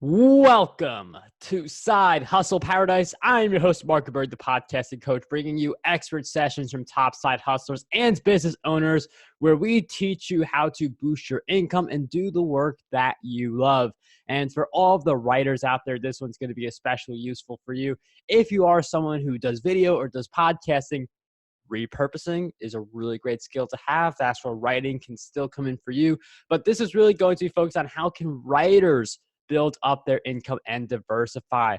Welcome to Side Hustle Paradise. I'm your host, Marc, the podcasting coach, bringing you expert sessions from top side hustlers and business owners where we teach you how to boost your income and do the work that you love. And for all of the writers out there, this one's going to be especially useful for you. If you are someone who does video or does podcasting, repurposing is a really great skill to have. That's where writing can still come in for you. But this is really going to be focused on how can writers build up their income and diversify.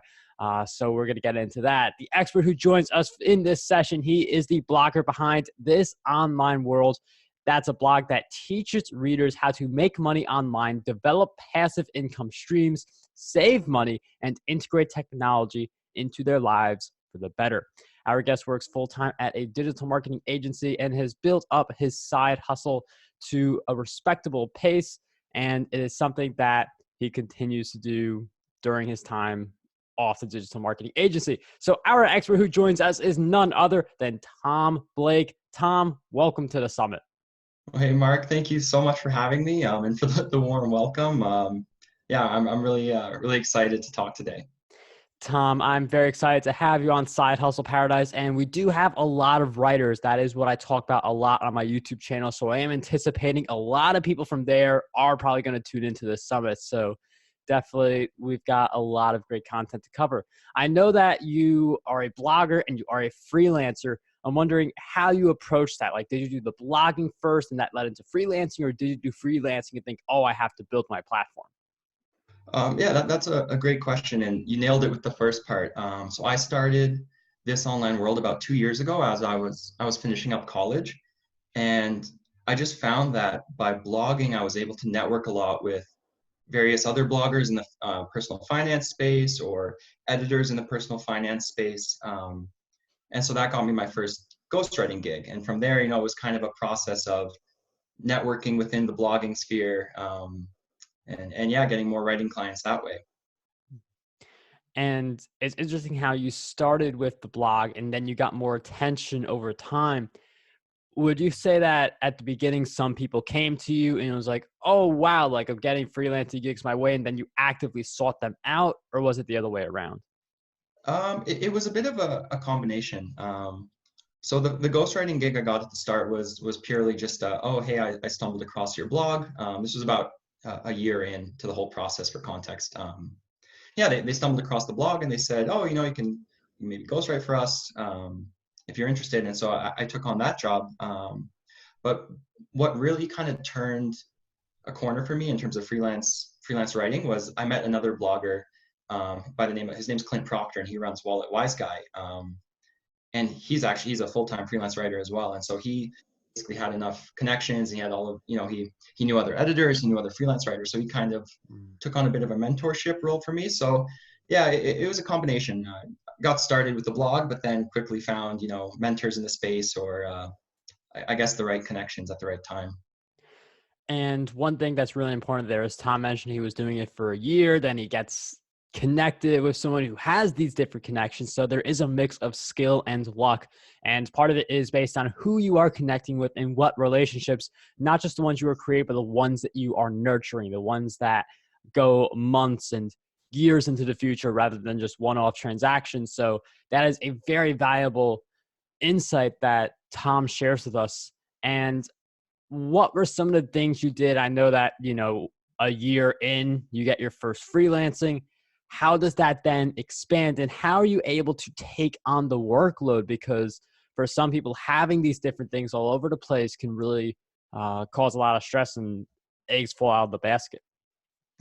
So we're going to get into that. The expert who joins us in this session, he is the blogger behind This Online World. That's a blog that teaches readers how to make money online, develop passive income streams, save money, and integrate technology into their lives for the better. Our guest works full-time at a digital marketing agency and has built up his side hustle to a respectable pace. And it is something that he continues to do during his time off the digital marketing agency. So our expert who joins us is none other than Tom Blake. Tom, welcome to the summit. Hey, Mark, thank you so much for having me and for the warm welcome. I'm really excited to talk today. Tom, I'm very excited to have you on Side Hustle Paradise, and we do have a lot of writers. That is what I talk about a lot on my YouTube channel, so I am anticipating a lot of people from there are probably going to tune into this summit, so definitely we've got a lot of great content to cover. I know that you are a blogger and you are a freelancer. I'm wondering how you approach that. Like, did you do the blogging first and that led into freelancing, or did you do freelancing and think, oh, I have to build my platform? That's a great question, and you nailed it with the first part. So I started This Online World about 2 years ago as I was finishing up college, and I just found that by blogging, I was able to network a lot with various other bloggers in the personal finance space or editors in the personal finance space. And so that got me my first ghostwriting gig. And from there, it was kind of a process of networking within the blogging sphere. And yeah, getting more writing clients that way. And it's interesting how you started with the blog and then you got more attention over time. Would you say that at the beginning, some people came to you and it was like, oh, wow, like I'm getting freelancing gigs my way, and then you actively sought them out, or was it the other way around? It was a bit of a combination. So the ghostwriting gig I got at the start was purely just, oh, hey, I stumbled across your blog. This was about a year into the whole process for context. They stumbled across the blog and they said, oh, you can maybe ghostwrite for us if you're interested. And so I took on that job. But what really kind of turned a corner for me in terms of freelance writing was I met another blogger by the name of, his name's Clint Proctor, and he runs Wallet Wise Guy. And he's a full-time freelance writer as well. And so he basically had enough connections. And he had all of, he knew other editors, he knew other freelance writers. So he kind of took on a bit of a mentorship role for me. So yeah, it was a combination. Got started with the blog, but then quickly found, mentors in the space or I guess the right connections at the right time. And one thing that's really important there is Tom mentioned he was doing it for a year, then he gets connected with someone who has these different connections. So there is a mix of skill and luck. And part of it is based on who you are connecting with and what relationships, not just the ones you are creating, but the ones that you are nurturing, the ones that go months and years into the future rather than just one-off transactions. So that is a very valuable insight that Tom shares with us. And what were some of the things you did? I know that, a year in, you get your first freelancing. How does that then expand, and how are you able to take on the workload? Because for some people, having these different things all over the place can really cause a lot of stress and eggs fall out of the basket.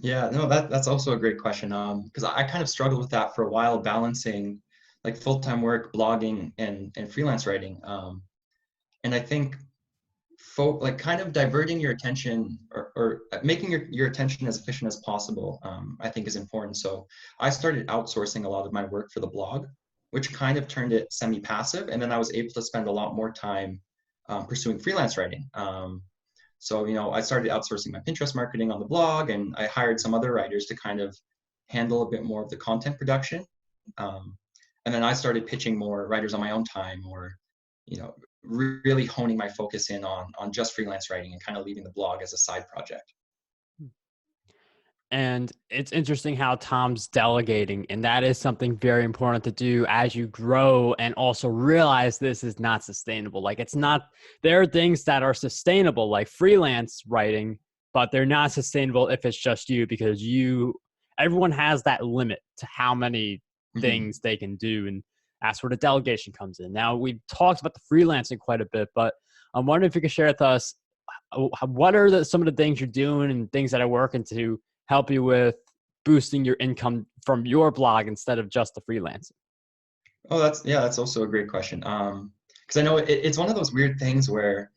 Yeah, no, that's also a great question. Because I kind of struggled with that for a while, balancing like full-time work, blogging, and freelance writing. And I think like kind of diverting your attention or making your attention as efficient as possible, I think is important. So I started outsourcing a lot of my work for the blog, which kind of turned it semi-passive. And then I was able to spend a lot more time pursuing freelance writing. So, I started outsourcing my Pinterest marketing on the blog, and I hired some other writers to kind of handle a bit more of the content production. And then I started pitching more writers on my own time, or, really honing my focus in on just freelance writing and kind of leaving the blog as a side project. And it's interesting how Tom's delegating, and that is something very important to do as you grow and also realize this is not sustainable. Like it's not, there are things that are sustainable, like freelance writing, but they're not sustainable if it's just you because everyone has that limit to how many Mhm. things they can do. And that's where the delegation comes in. Now, we've talked about the freelancing quite a bit, but I'm wondering if you could share with us what are some of the things you're doing and things that are working to help you with boosting your income from your blog instead of just the freelancing? Oh, that's also a great question. Because I know it's one of those weird things where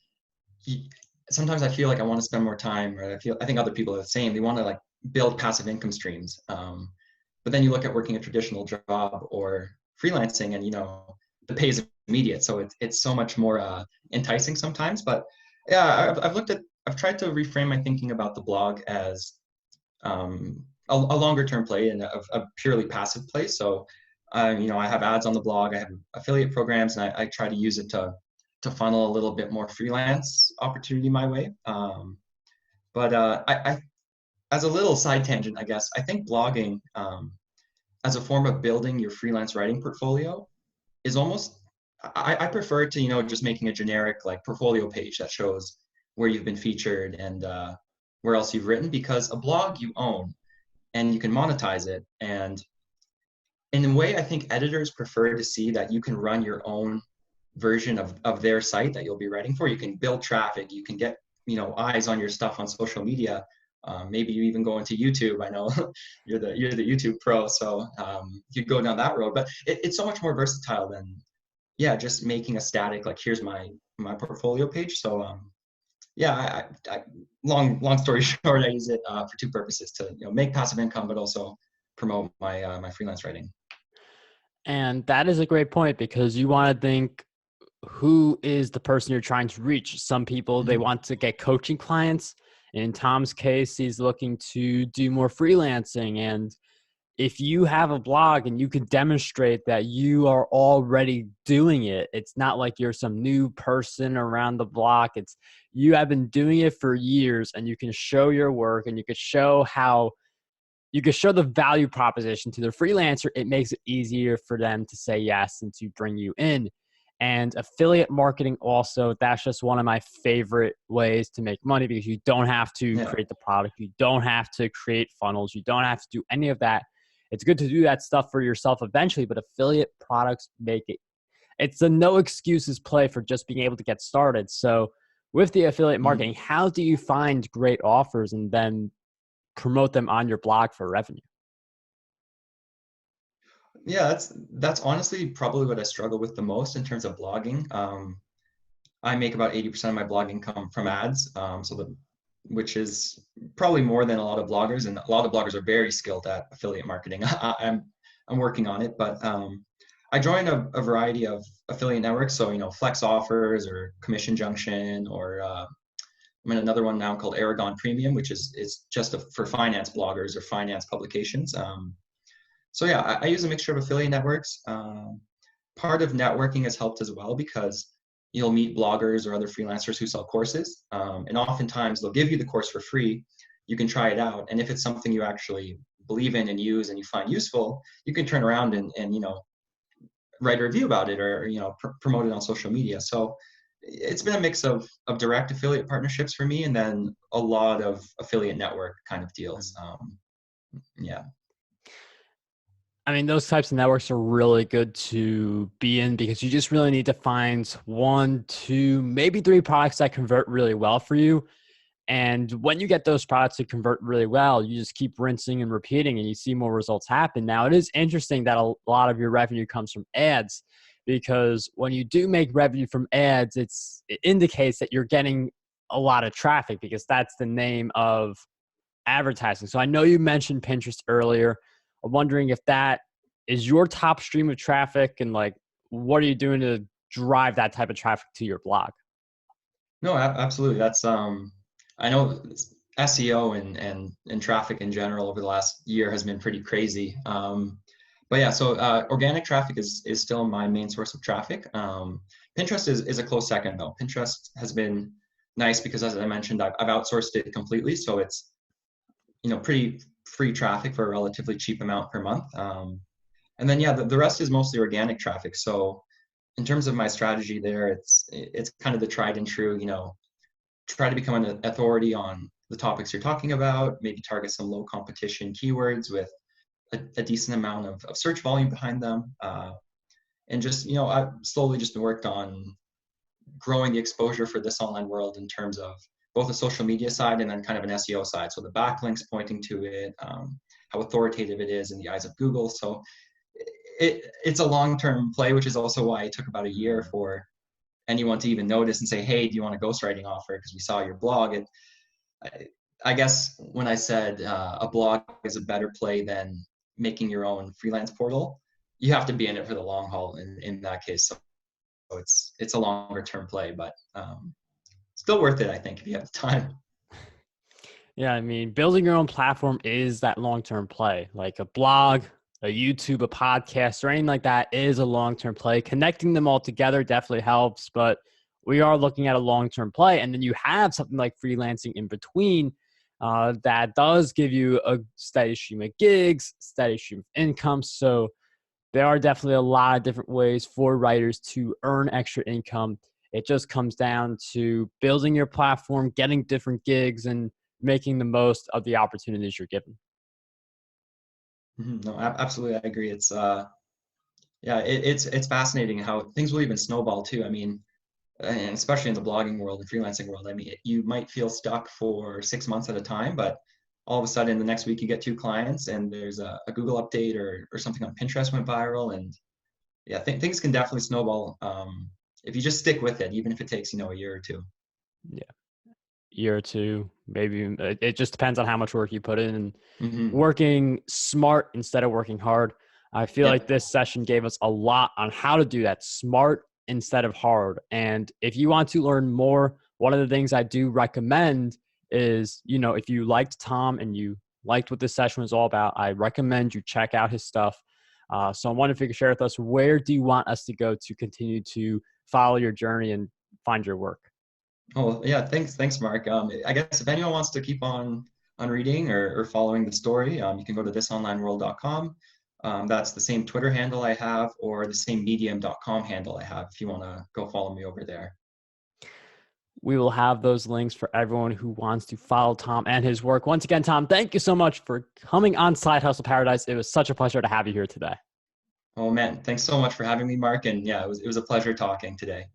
you, sometimes I feel like I want to spend more time, or I think other people are the same. They want to like build passive income streams. But then you look at working a traditional job or freelancing, and the pay is immediate, so it's so much more enticing sometimes. But yeah, I've tried to reframe my thinking about the blog as a longer term play and a purely passive play. So, I have ads on the blog, I have affiliate programs, and I try to use it to funnel a little bit more freelance opportunity my way. But as a little side tangent, I guess, I think blogging as a form of building your freelance writing portfolio is almost, I prefer to, just making a generic like portfolio page that shows where you've been featured and where else you've written, because a blog you own and you can monetize it. And in a way, I think editors prefer to see that you can run your own version of their site that you'll be writing for. You can build traffic, you can get, eyes on your stuff on social media. Maybe you even go into YouTube. I know you're the YouTube pro, so you go down that road. But it's so much more versatile than, yeah, just making a static like here's my portfolio page. So yeah, long story short, I use it for two purposes: to make passive income, but also promote my freelance writing. And that is a great point because you want to think who is the person you're trying to reach. Some people, they Mhm. want to get coaching clients. In Tom's case, he's looking to do more freelancing. And if you have a blog and you can demonstrate that you are already doing it, it's not like you're some new person around the block. It's you have been doing it for years and you can show your work and you can show the value proposition to the freelancer. It makes it easier for them to say yes and to bring you in. And affiliate marketing also, that's just one of my favorite ways to make money because you don't have to Yeah. create the product. You don't have to create funnels. You don't have to do any of that. It's good to do that stuff for yourself eventually, but affiliate products make it, it's a no excuses play for just being able to get started. So with the affiliate Mhm. marketing, how do you find great offers and then promote them on your blog for revenue? Yeah, that's honestly probably what I struggle with the most in terms of blogging. I make about 80% of my blog income from ads, which is probably more than a lot of bloggers, and a lot of bloggers are very skilled at affiliate marketing. I'm working on it, but I joined a variety of affiliate networks, so Flex Offers or Commission Junction, or I'm in another one now called Aragon Premium, which is just for finance bloggers or finance publications. So yeah, I use a mixture of affiliate networks. Part of networking has helped as well because you'll meet bloggers or other freelancers who sell courses, and oftentimes they'll give you the course for free. You can try it out, and if it's something you actually believe in and use and you find useful, you can turn around and write a review about it, or promote it on social media. So it's been a mix of direct affiliate partnerships for me, and then a lot of affiliate network kind of deals. Yeah. I mean, those types of networks are really good to be in because you just really need to find one, two, maybe three products that convert really well for you. And when you get those products to convert really well, you just keep rinsing and repeating and you see more results happen. Now, it is interesting that a lot of your revenue comes from ads because when you do make revenue from ads, it indicates that you're getting a lot of traffic because that's the name of advertising. So I know you mentioned Pinterest earlier. I'm wondering if that is your top stream of traffic and like what are you doing to drive that type of traffic to your blog? No, absolutely. That's I know SEO and traffic in general over the last year has been pretty crazy. But yeah, so organic traffic is still my main source of traffic. Pinterest is a close second though. Pinterest has been nice because, as I mentioned, I've outsourced it completely, so it's pretty free traffic for a relatively cheap amount per month. And then, yeah, the rest is mostly organic traffic. So in terms of my strategy there, it's kind of the tried and true, try to become an authority on the topics you're talking about, maybe target some low competition keywords with a decent amount of search volume behind them. And just, I've slowly just worked on growing the exposure for this online world in terms of both a social media side and then kind of an SEO side. So the backlinks pointing to it, how authoritative it is in the eyes of Google. So it's a long-term play, which is also why it took about a year for anyone to even notice and say, hey, do you want a ghostwriting offer? Because we saw your blog. I guess when I said a blog is a better play than making your own freelance portal, you have to be in it for the long haul in that case. So it's a longer term play, but still worth it, I think, if you have the time. Yeah, I mean, building your own platform is that long-term play. Like a blog, a YouTube, a podcast, or anything like that is a long-term play. Connecting them all together definitely helps, but we are looking at a long-term play. And then you have something like freelancing in between that does give you a steady stream of gigs, steady stream of income. So there are definitely a lot of different ways for writers to earn extra income. It just comes down to building your platform, getting different gigs, and making the most of the opportunities you're given. No, absolutely, I agree. It's fascinating how things will even snowball too. I mean, and especially in the blogging world and freelancing world, I mean, you might feel stuck for 6 months at a time, but all of a sudden the next week you get 2 clients and there's a Google update or something on Pinterest went viral. And yeah, things can definitely snowball if you just stick with it, even if it takes, a year or two. Yeah. Year or two, maybe. It just depends on how much work you put in and Mm-hmm. working smart instead of working hard. I feel like Yep. this session gave us a lot on how to do that smart instead of hard. And if you want to learn more, one of the things I do recommend is, if you liked Tom and you liked what this session was all about, I recommend you check out his stuff. So I wonder if you could share with us, where do you want us to go to continue to follow your journey and find your work? Oh, yeah. Thanks, Mark. I guess if anyone wants to keep on reading or following the story, you can go to thisonlineworld.com. That's the same Twitter handle I have or the same medium.com handle I have if you want to go follow me over there. We will have those links for everyone who wants to follow Tom and his work. Once again, Tom, thank you so much for coming on Side Hustle Paradise. It was such a pleasure to have you here today. Oh man, thanks so much for having me, Mark. And yeah, it was a pleasure talking today.